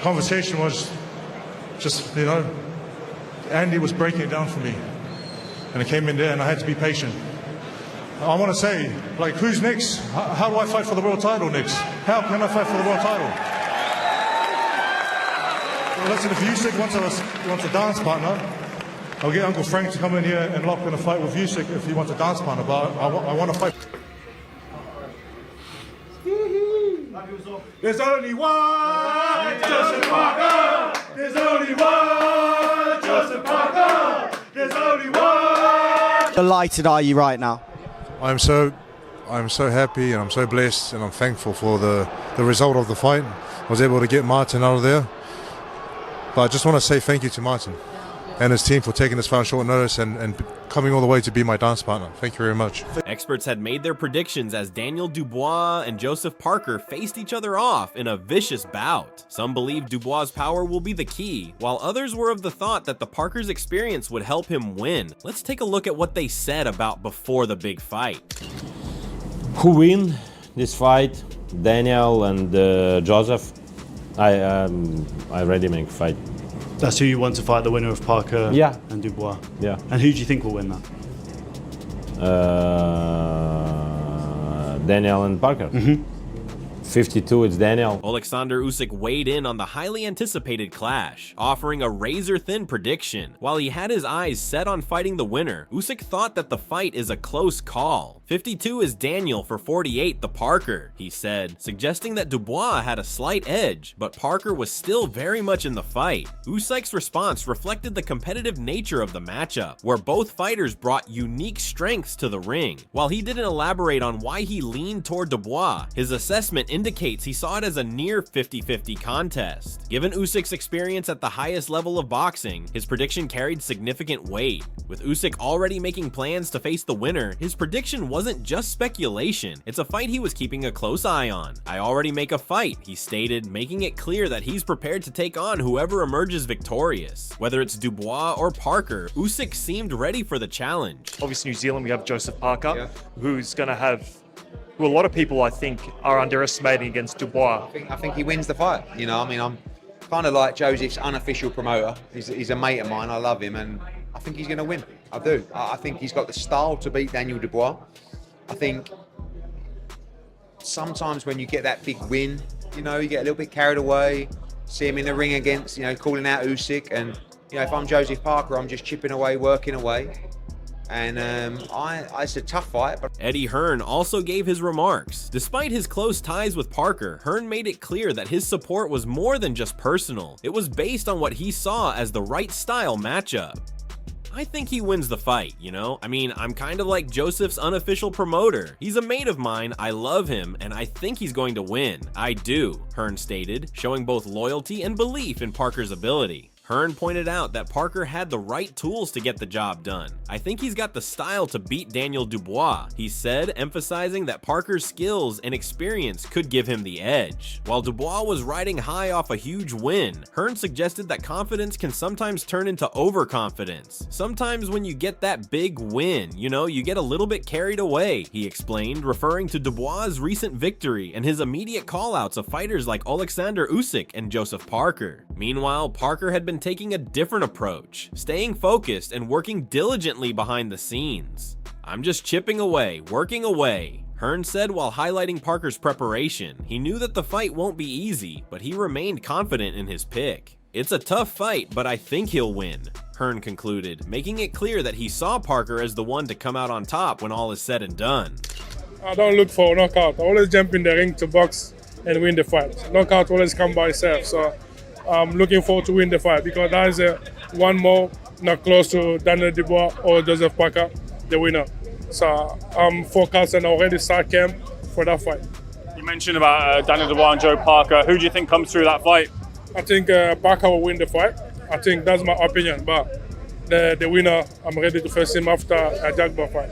Conversation was just, Andy was breaking it down for me. And I came in there and I had to be patient. I want to say, who's next? How do I fight for the world title next? How can I fight for the world title? Well, listen, if Usyk wants a dance partner, I'll get Uncle Frank to come in here and lock in a fight with Usyk if he wants a dance partner. But I want to fight. There's only one Joseph Parker. There's only one Joseph Parker. There's only one. Delighted are you right now? I'm so happy and I'm so blessed and I'm thankful for the result of the fight. I was able to get Martin out of there. But I just want to say thank you to Martin and his team for taking this fight on short notice and coming all the way to be my dance partner. Thank you very much. Experts had made their predictions as Daniel Dubois and Joseph Parker faced each other off in a vicious bout. Some believe Dubois' power will be the key, while others were of the thought that the Parker's experience would help him win. Let's take a look at what they said about before the big fight. Who win this fight? Daniel and Joseph? I already make fight. That's who you want to fight, the winner of Parker and Dubois? Yeah. And who do you think will win that? Daniel and Parker. 52, it's Daniel. Oleksandr Usyk weighed in on the highly anticipated clash, offering a razor-thin prediction. While he had his eyes set on fighting the winner, Usyk thought that the fight is a close call. 52 is Daniel for 48 the Parker, he said, suggesting that Dubois had a slight edge, but Parker was still very much in the fight. Usyk's response reflected the competitive nature of the matchup, where both fighters brought unique strengths to the ring. While he didn't elaborate on why he leaned toward Dubois, his assessment indicates he saw it as a near 50-50 contest. Given Usyk's experience at the highest level of boxing, his prediction carried significant weight. With Usyk already making plans to face the winner, his prediction wasn't just speculation, it's a fight he was keeping a close eye on. "I already make a fight," he stated, making it clear that he's prepared to take on whoever emerges victorious. Whether it's Dubois or Parker, Usyk seemed ready for the challenge. Obviously, New Zealand, we have Joseph Parker, who's going to have, who a lot of people, I think, are underestimating against Dubois. I think he wins the fight. I'm kind of like Joseph's unofficial promoter. He's a mate of mine. I love him, and I think he's going to win. I do. I think he's got the style to beat Daniel Dubois. I think sometimes when you get that big win, you get a little bit carried away. See him in the ring against, calling out Usyk, and if I'm Joseph Parker, I'm just chipping away, working away. And it's a tough fight. But Eddie Hearn also gave his remarks. Despite his close ties with Parker, Hearn made it clear that his support was more than just personal. It was based on what he saw as the right style matchup. I think he wins the fight, I'm kind of like Joseph's unofficial promoter. He's a mate of mine, I love him, and I think he's going to win. I do, Hearn stated, showing both loyalty and belief in Parker's ability. Hearn pointed out that Parker had the right tools to get the job done. "I think he's got the style to beat Daniel Dubois," he said, emphasizing that Parker's skills and experience could give him the edge. While Dubois was riding high off a huge win, Hearn suggested that confidence can sometimes turn into overconfidence. "Sometimes when you get that big win, you get a little bit carried away," he explained, referring to Dubois' recent victory and his immediate callouts of fighters like Oleksandr Usyk and Joseph Parker. Meanwhile, Parker had been taking a different approach, staying focused and working diligently behind the scenes. "I'm just chipping away, working away," Hearn said while highlighting Parker's preparation. He knew that the fight won't be easy, but he remained confident in his pick. "It's a tough fight, but I think he'll win," Hearn concluded, making it clear that he saw Parker as the one to come out on top when all is said and done. "I don't look for a knockout. I always jump in the ring to box and win the fight. Knockout always come by itself, so I'm looking forward to win the fight because that is one more not close to Daniel Dubois or Joseph Parker, the winner. So I'm focused and already start camp for that fight." You mentioned about Daniel Dubois and Joe Parker. Who do you think comes through that fight? I think Parker will win the fight. I think that's my opinion, but the winner, I'm ready to face him after a Jackpot fight.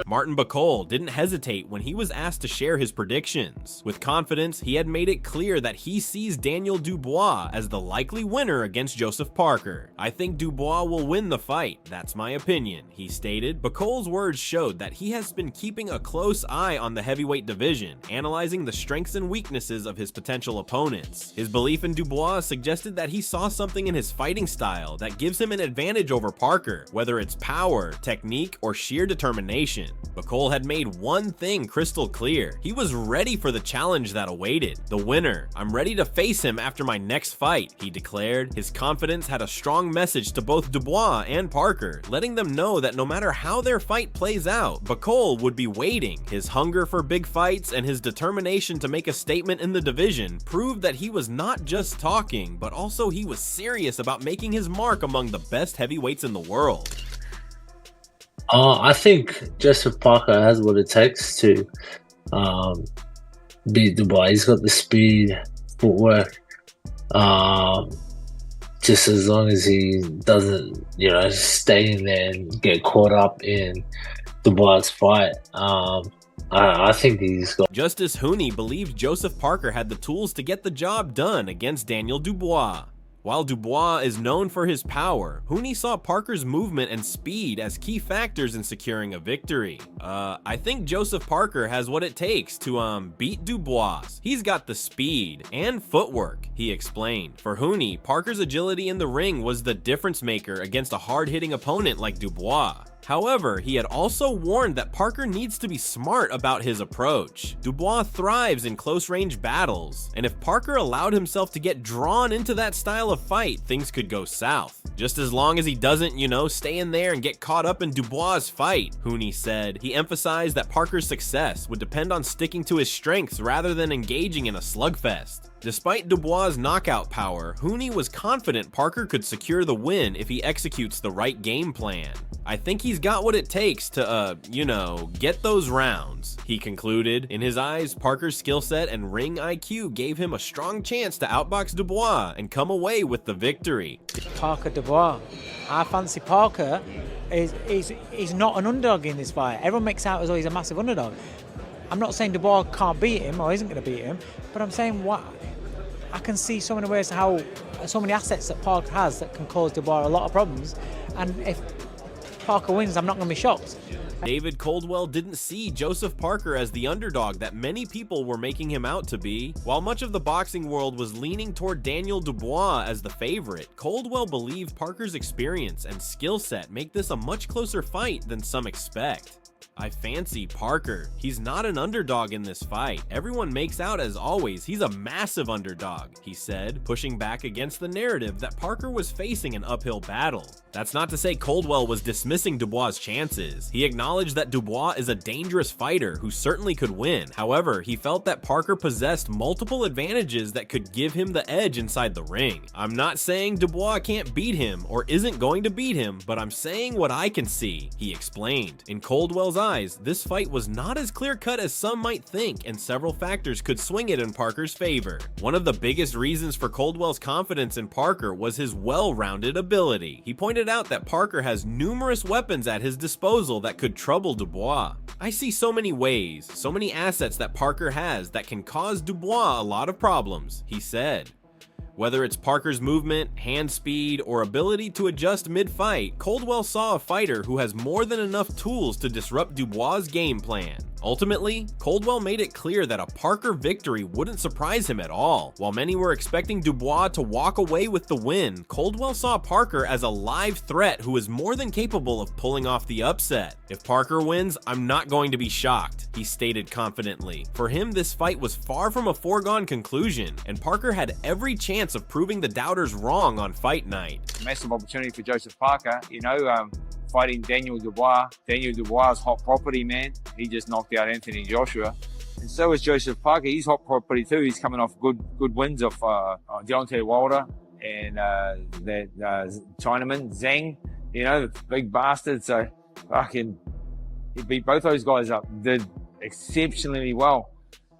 Martin Bakole didn't hesitate when he was asked to share his predictions. With confidence, he had made it clear that he sees Daniel Dubois as the likely winner against Joseph Parker. "I think Dubois will win the fight, that's my opinion," he stated. Bakole's words showed that he has been keeping a close eye on the heavyweight division, analyzing the strengths and weaknesses of his potential opponents. His belief in Dubois suggested that he saw something in his fighting style that gives him an advantage over Parker, whether it's power, technique, or sheer determination. Bakole had made one thing crystal clear. He was ready for the challenge that awaited. "The winner. I'm ready to face him after my next fight," he declared. His confidence had a strong message to both Dubois and Parker, letting them know that no matter how their fight plays out, Bakole would be waiting. His hunger for big fights and his determination to make a statement in the division proved that he was not just talking, but also he was serious about making his mark among the best heavyweights in the world. I think Joseph Parker has what it takes to beat Dubois. He's got the speed, footwork. Just as long as he doesn't, stay in there and get caught up in Dubois' fight, I think he's got. Justice Hooney believed Joseph Parker had the tools to get the job done against Daniel Dubois. While Dubois is known for his power, Hooney saw Parker's movement and speed as key factors in securing a victory. I think Joseph Parker has what it takes to beat Dubois. He's got the speed and footwork, he explained. For Hooney, Parker's agility in the ring was the difference maker against a hard-hitting opponent like Dubois. However, he had also warned that Parker needs to be smart about his approach. Dubois thrives in close-range battles, and if Parker allowed himself to get drawn into that style of fight, things could go south. Just as long as he doesn't, stay in there and get caught up in Dubois' fight, Hooney said. He emphasized that Parker's success would depend on sticking to his strengths rather than engaging in a slugfest. Despite Dubois' knockout power, Hooney was confident Parker could secure the win if he executes the right game plan. "I think he's got what it takes to, get those rounds," he concluded. In his eyes, Parker's skill set and ring IQ gave him a strong chance to outbox Dubois and come away with the victory. Parker Dubois. I fancy Parker. He's not an underdog in this fight. Everyone makes out as though he's a massive underdog. I'm not saying Dubois can't beat him or isn't going to beat him, but I'm saying I can see so many ways how so many assets that Parker has that can cause Dubois a lot of problems, and if Parker wins, I'm not going to be shocked. David Coldwell didn't see Joseph Parker as the underdog that many people were making him out to be. While much of the boxing world was leaning toward Daniel Dubois as the favorite, Coldwell believed Parker's experience and skill set make this a much closer fight than some expect. "I fancy Parker. He's not an underdog in this fight. Everyone makes out as always he's a massive underdog," he said, pushing back against the narrative that Parker was facing an uphill battle. That's not to say Coldwell was dismissing Dubois' chances. He acknowledged that Dubois is a dangerous fighter who certainly could win. However, he felt that Parker possessed multiple advantages that could give him the edge inside the ring. "I'm not saying Dubois can't beat him or isn't going to beat him, but I'm saying what I can see," he explained. In Coldwell's eyes, this fight was not as clear-cut as some might think, and several factors could swing it in Parker's favor. One of the biggest reasons for Coldwell's confidence in Parker was his well-rounded ability. He pointed out that Parker has numerous weapons at his disposal that could trouble Dubois. "I see so many ways, so many assets that Parker has that can cause Dubois a lot of problems," he said. Whether it's Parker's movement, hand speed, or ability to adjust mid-fight, Coldwell saw a fighter who has more than enough tools to disrupt Dubois' game plan. Ultimately, Coldwell made it clear that a Parker victory wouldn't surprise him at all. While many were expecting Dubois to walk away with the win, Coldwell saw Parker as a live threat who is more than capable of pulling off the upset. "If Parker wins, I'm not going to be shocked," he stated confidently. For him, this fight was far from a foregone conclusion, and Parker had every chance of proving the doubters wrong on fight night. Massive opportunity for Joseph Parker, fighting Daniel Dubois. Daniel Dubois is hot property, man. He just knocked out Anthony Joshua. And so is Joseph Parker. He's hot property too. He's coming off good wins of Deontay Wilder and that Chinaman, Zhang, the big bastard. So fucking, he beat both those guys up. Did exceptionally well.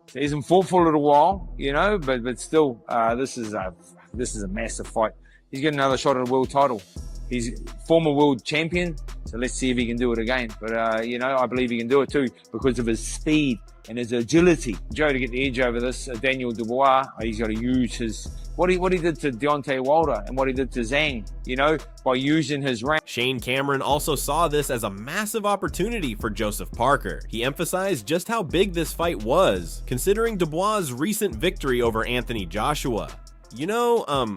So he hasn't fought for a little while, but still, this is a massive fight. he's got another shot at a world title. He's former world champion, so let's see if he can do it again. But, I believe he can do it too because of his speed and his agility. Joe, to get the edge over this, Daniel Dubois, he's got to use what he did to Deontay Wilder and what he did to Zhang, by using his range. Shane Cameron also saw this as a massive opportunity for Joseph Parker. He emphasized just how big this fight was, considering Dubois' recent victory over Anthony Joshua.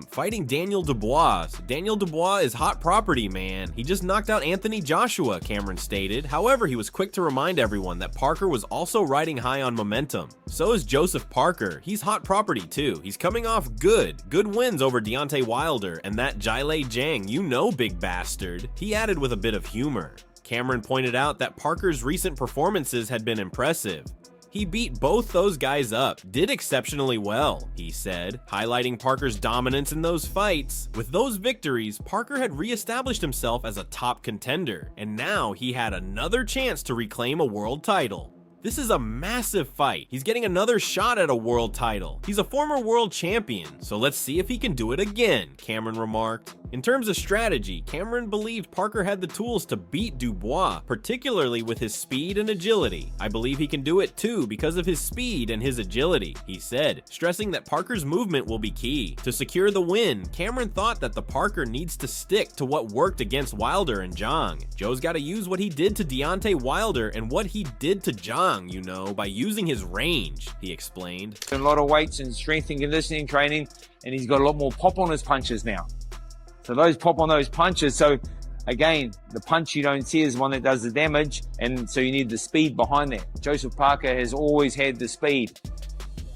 Fighting Daniel Dubois. Daniel Dubois is hot property, man. He just knocked out Anthony Joshua, Cameron stated. However, he was quick to remind everyone that Parker was also riding high on momentum. So is Joseph Parker. He's hot property too. He's coming off good wins over Deontay Wilder and that Jilei Zhang, big bastard. He added with a bit of humor. Cameron pointed out that Parker's recent performances had been impressive. He beat both those guys up, did exceptionally well, he said, highlighting Parker's dominance in those fights. With those victories, Parker had re-established himself as a top contender, and now he had another chance to reclaim a world title. This is a massive fight. He's getting another shot at a world title. He's a former world champion, so let's see if he can do it again, Cameron remarked. In terms of strategy, Cameron believed Parker had the tools to beat Dubois, particularly with his speed and agility. I believe he can do it too because of his speed and his agility, he said, stressing that Parker's movement will be key. To secure the win, Cameron thought that the Parker needs to stick to what worked against Wilder and Zhang. Joe's got to use what he did to Deontay Wilder and what he did to Zhang, by using his range, he explained. A lot of weights and strength and conditioning training, and he's got a lot more pop on his punches now. So those pop on those punches, so again, the punch you don't see is one that does the damage, and so you need the speed behind that. Joseph Parker has always had the speed.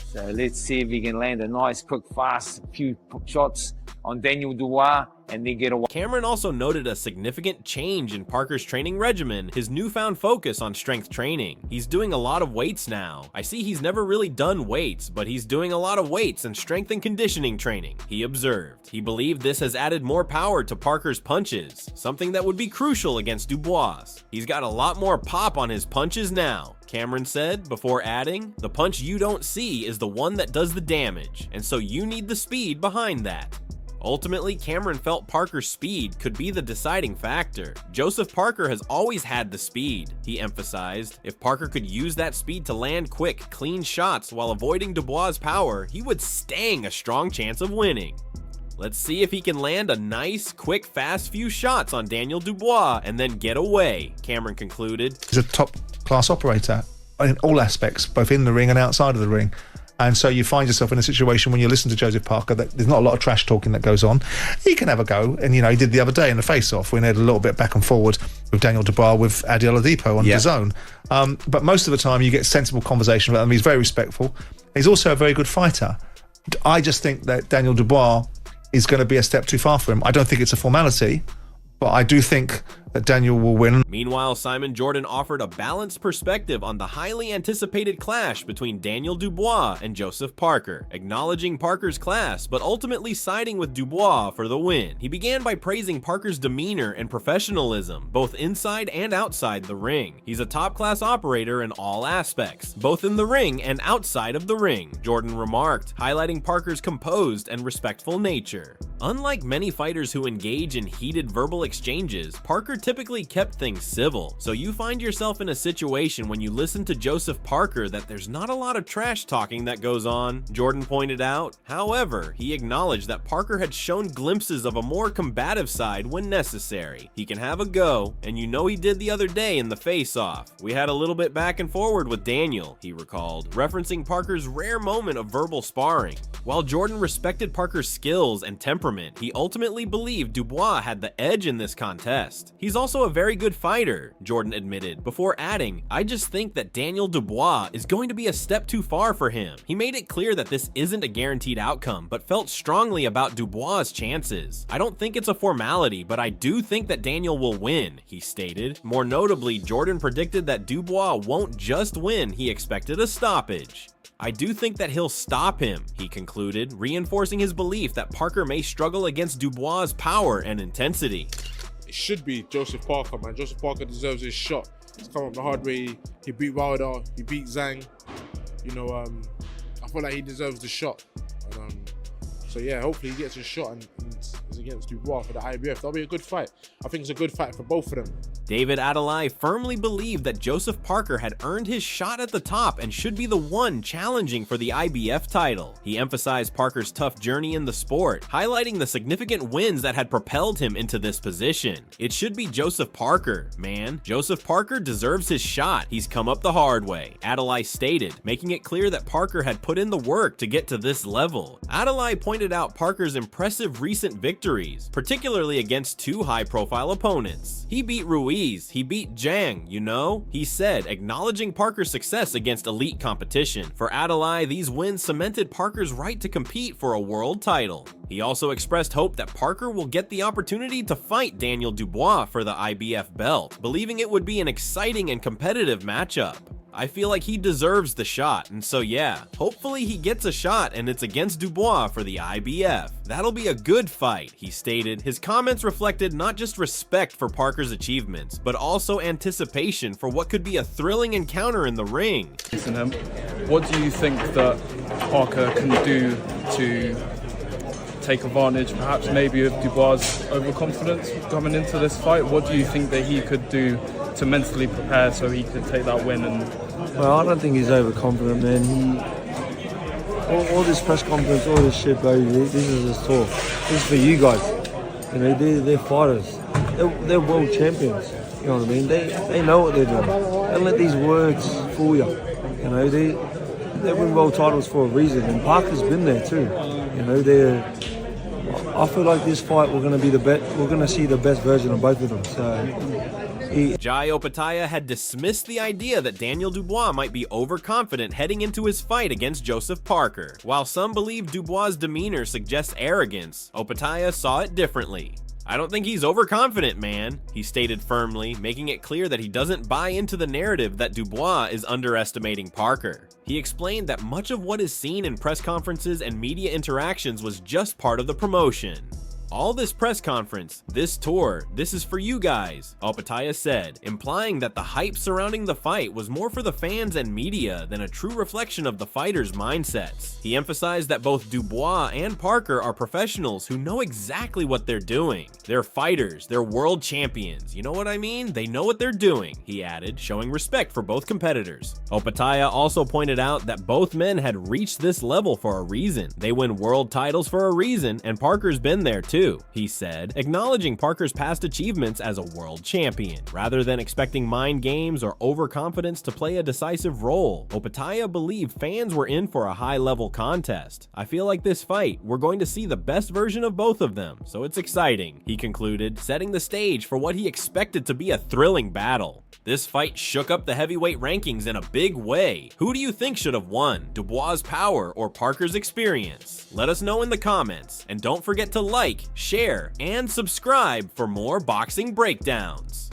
So let's see if he can land a nice, quick, fast few shots on Daniel Dubois and then get away. Cameron also noted a significant change in Parker's training regimen, his newfound focus on strength training. He's doing a lot of weights now. I see he's never really done weights, but he's doing a lot of weights and strength and conditioning training, he observed. He believed this has added more power to Parker's punches, something that would be crucial against Dubois. He's got a lot more pop on his punches now, Cameron said, before adding, the punch you don't see is the one that does the damage, and so you need the speed behind that. Ultimately, Cameron felt Parker's speed could be the deciding factor. Joseph Parker has always had the speed, he emphasized. If Parker could use that speed to land quick, clean shots while avoiding Dubois' power, he would stand a strong chance of winning. Let's see if he can land a nice, quick, fast few shots on Daniel Dubois and then get away, Cameron concluded. He's a top-class operator in all aspects, both in the ring and outside of the ring. And so you find yourself in a situation when you listen to Joseph Parker that there's not a lot of trash talking that goes on. He can have a go, and he did the other day in the face-off when he had a little bit back and forward with Daniel Dubois with Adi Oladipo on the zone. But most of the time you get sensible conversation with him. He's very respectful. He's also a very good fighter. I just think that Daniel Dubois is going to be a step too far for him. I don't think it's a formality, but I do think that Daniel will win. Meanwhile, Simon Jordan offered a balanced perspective on the highly anticipated clash between Daniel Dubois and Joseph Parker, acknowledging Parker's class, but ultimately siding with Dubois for the win. He began by praising Parker's demeanor and professionalism, both inside and outside the ring. He's a top-class operator in all aspects, both in the ring and outside of the ring, Jordan remarked, highlighting Parker's composed and respectful nature. Unlike many fighters who engage in heated verbal exchanges, Parker typically kept things civil, so you find yourself in a situation when you listen to Joseph Parker that there's not a lot of trash talking that goes on, Jordan pointed out. However, he acknowledged that Parker had shown glimpses of a more combative side when necessary. He can have a go, and he did the other day in the face-off. We had a little bit back and forward with Daniel, he recalled, referencing Parker's rare moment of verbal sparring. While Jordan respected Parker's skills and temperament, he ultimately believed Dubois had the edge in this contest. He's also a very good fighter, Jordan admitted, before adding, I just think that Daniel Dubois is going to be a step too far for him. He made it clear that this isn't a guaranteed outcome, but felt strongly about Dubois' chances. I don't think it's a formality, but I do think that Daniel will win, he stated. More notably, Jordan predicted that Dubois won't just win, he expected a stoppage. I do think that he'll stop him, he concluded, reinforcing his belief that Parker may struggle against Dubois' power and intensity. It should be Joseph Parker, man. Joseph Parker deserves his shot. He's come up the hard way. He beat Wilder. He beat Zhang. I feel like he deserves the shot. So yeah, hopefully he gets his shot and pounds against Dubois for the IBF. That'll be a good fight. I think it's a good fight for both of them. David Adelaide firmly believed that Joseph Parker had earned his shot at the top and should be the one challenging for the IBF title. He emphasized Parker's tough journey in the sport, highlighting the significant wins that had propelled him into this position. It should be Joseph Parker, man. Joseph Parker deserves his shot. He's come up the hard way, Adelaide stated, making it clear that Parker had put in the work to get to this level. Adelaide pointed out Parker's impressive recent victories, particularly against two high-profile opponents. He beat Ruiz, he beat Zhang, you know? He said, acknowledging Parker's success against elite competition. For Adelaide, these wins cemented Parker's right to compete for a world title. He also expressed hope that Parker will get the opportunity to fight Daniel Dubois for the IBF belt, believing it would be an exciting and competitive matchup. I feel like he deserves the shot, and so yeah, hopefully he gets a shot and it's against Dubois for the IBF. That'll be a good fight, he stated. His comments reflected not just respect for Parker's achievements, but also anticipation for what could be a thrilling encounter in the ring. What do you think that Parker can do to take advantage, perhaps maybe of Dubois' overconfidence coming into this fight? What do you think that he could do to mentally prepare so he could take that win? Well, I don't think he's overconfident, man. All this press conference, all this shit, bro, this is his talk. This is for you guys. You know, they're fighters. They're world champions. You know what I mean? They know what they're doing. Don't let these words fool you. You know, they win world titles for a reason, and Parker's been there too. You know, I feel like this fight we're going to see the best version of both of them. So. Jai Opetaia had dismissed the idea that Daniel Dubois might be overconfident heading into his fight against Joseph Parker. While some believe Dubois' demeanor suggests arrogance, Opetaia saw it differently. I don't think he's overconfident, man, he stated firmly, making it clear that he doesn't buy into the narrative that Dubois is underestimating Parker. He explained that much of what is seen in press conferences and media interactions was just part of the promotion. All this press conference, this tour, this is for you guys, Opetaia said, implying that the hype surrounding the fight was more for the fans and media than a true reflection of the fighters' mindsets. He emphasized that both Dubois and Parker are professionals who know exactly what they're doing. They're fighters, they're world champions, you know what I mean? They know what they're doing, he added, showing respect for both competitors. Opetaia also pointed out that both men had reached this level for a reason. They win world titles for a reason, and Parker's been there too, he said, acknowledging Parker's past achievements as a world champion. Rather than expecting mind games or overconfidence to play a decisive role, Opetaia believed fans were in for a high-level contest. I feel like this fight, we're going to see the best version of both of them, so it's exciting, he concluded, setting the stage for what he expected to be a thrilling battle. This fight shook up the heavyweight rankings in a big way. Who do you think should have won, Dubois' power or Parker's experience? Let us know in the comments, and don't forget to like, share, and subscribe for more boxing breakdowns.